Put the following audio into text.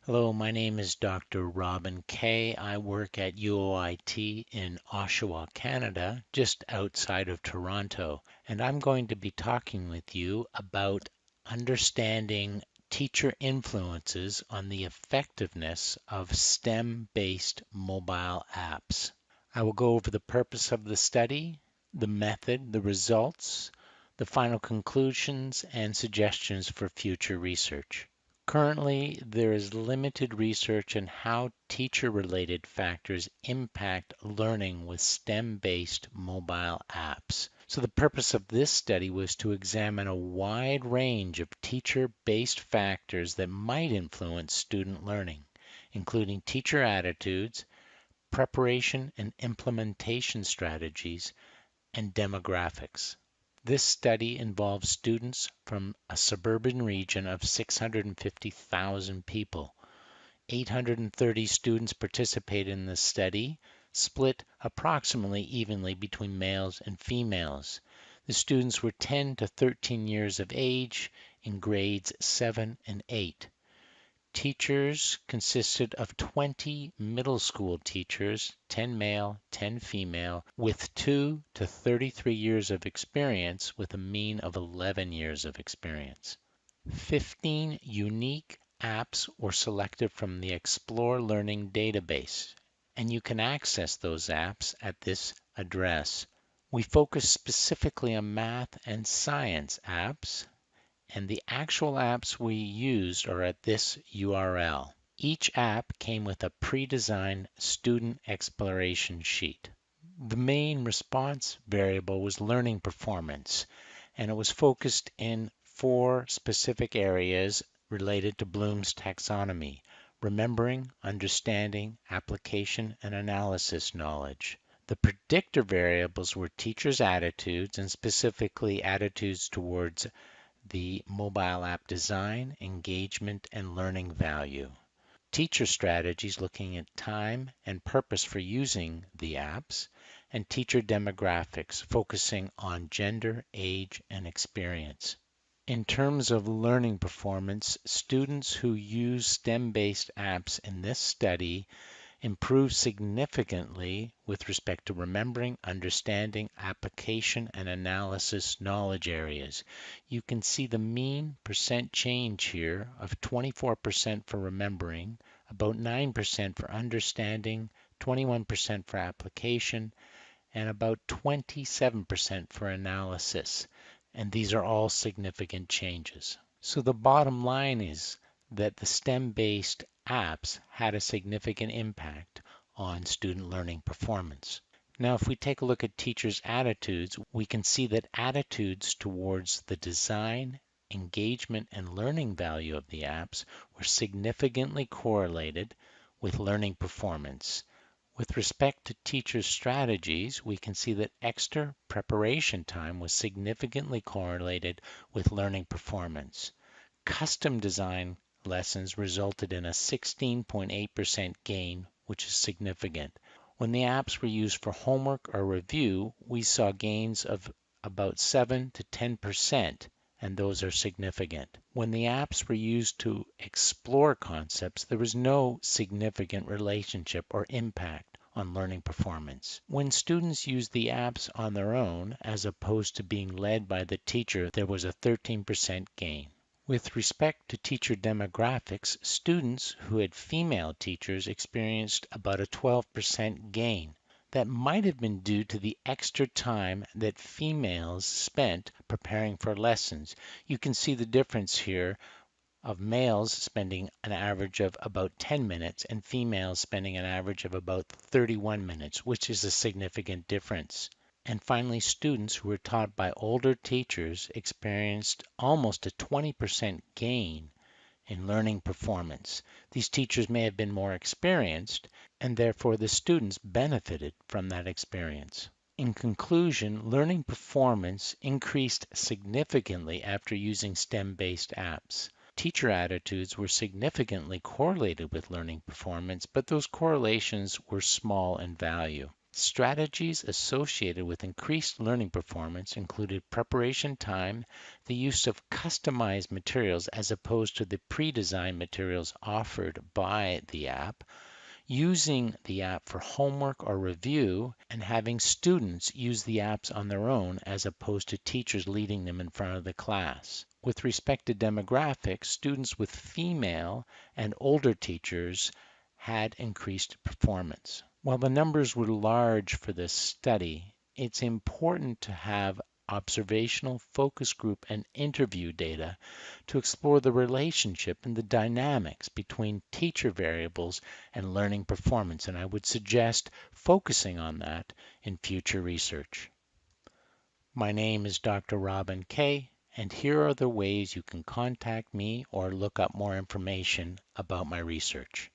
Hello, my name is Dr. Robin Kay. I work at UOIT in Oshawa, Canada, just outside of Toronto, and I'm going to be talking with you about understanding teacher influences on the effectiveness of STEM-based mobile apps. I will go over the purpose of the study, the method, the results, the final conclusions, and suggestions for future research. Currently, there is limited research on how teacher-related factors impact learning with STEM-based mobile apps. So the purpose of this study was to examine a wide range of teacher-based factors that might influence student learning, including teacher attitudes, preparation and implementation strategies, and demographics. This study involves students from a suburban region of 650,000 people. 830 students participated in the study, split approximately evenly between males and females. The students were 10 to 13 years of age in grades 7 and 8. Teachers consisted of 20 middle school teachers, 10 male, 10 female, with 2 to 33 years of experience with a mean of 11 years of experience. 15 unique apps were selected from the Explore Learning database, and you can access those apps at this address. We focus specifically on math and science apps, and the actual apps we used are at this URL. Each app came with a pre-designed student exploration sheet. The main response variable was learning performance, and it was focused in 4 specific areas related to Bloom's taxonomy: remembering, understanding, application, and analysis knowledge. The predictor variables were teachers' attitudes, and specifically attitudes towards the mobile app design, engagement, and learning value. Teacher strategies looking at time and purpose for using the apps, and teacher demographics focusing on gender, age, and experience. In terms of learning performance, students who use STEM-based apps in this study improved significantly with respect to remembering, understanding, application, and analysis knowledge areas. You can see the mean percent change here of 24% for remembering, about 9% for understanding, 21% for application, and about 27% for analysis. And these are all significant changes. So the bottom line is that the STEM-based apps had a significant impact on student learning performance. Now, if we take a look at teachers' attitudes, we can see that attitudes towards the design, engagement, and learning value of the apps were significantly correlated with learning performance. With respect to teachers' strategies, we can see that extra preparation time was significantly correlated with learning performance. Custom design lessons resulted in a 16.8% gain, which is significant. When the apps were used for homework or review, we saw gains of about 7 to 10%, and those are significant. When the apps were used to explore concepts, there was no significant relationship or impact on learning performance. When students used the apps on their own, as opposed to being led by the teacher, there was a 13% gain. With respect to teacher demographics, students who had female teachers experienced about a 12% gain. That might have been due to the extra time that females spent preparing for lessons. You can see the difference here of males spending an average of about 10 minutes and females spending an average of about 31 minutes, which is a significant difference. And finally, students who were taught by older teachers experienced almost a 20% gain in learning performance. These teachers may have been more experienced, and therefore the students benefited from that experience. In conclusion, learning performance increased significantly after using STEM-based apps. Teacher attitudes were significantly correlated with learning performance, but those correlations were small in value. Strategies associated with increased learning performance included preparation time, the use of customized materials as opposed to the pre-designed materials offered by the app, using the app for homework or review, and having students use the apps on their own as opposed to teachers leading them in front of the class. With respect to demographics, students with female and older teachers had increased performance. While the numbers were large for this study, it's important to have observational focus group and interview data to explore the relationship and the dynamics between teacher variables and learning performance, and I would suggest focusing on that in future research. My name is Dr. Robin Kay, and here are the ways you can contact me or look up more information about my research.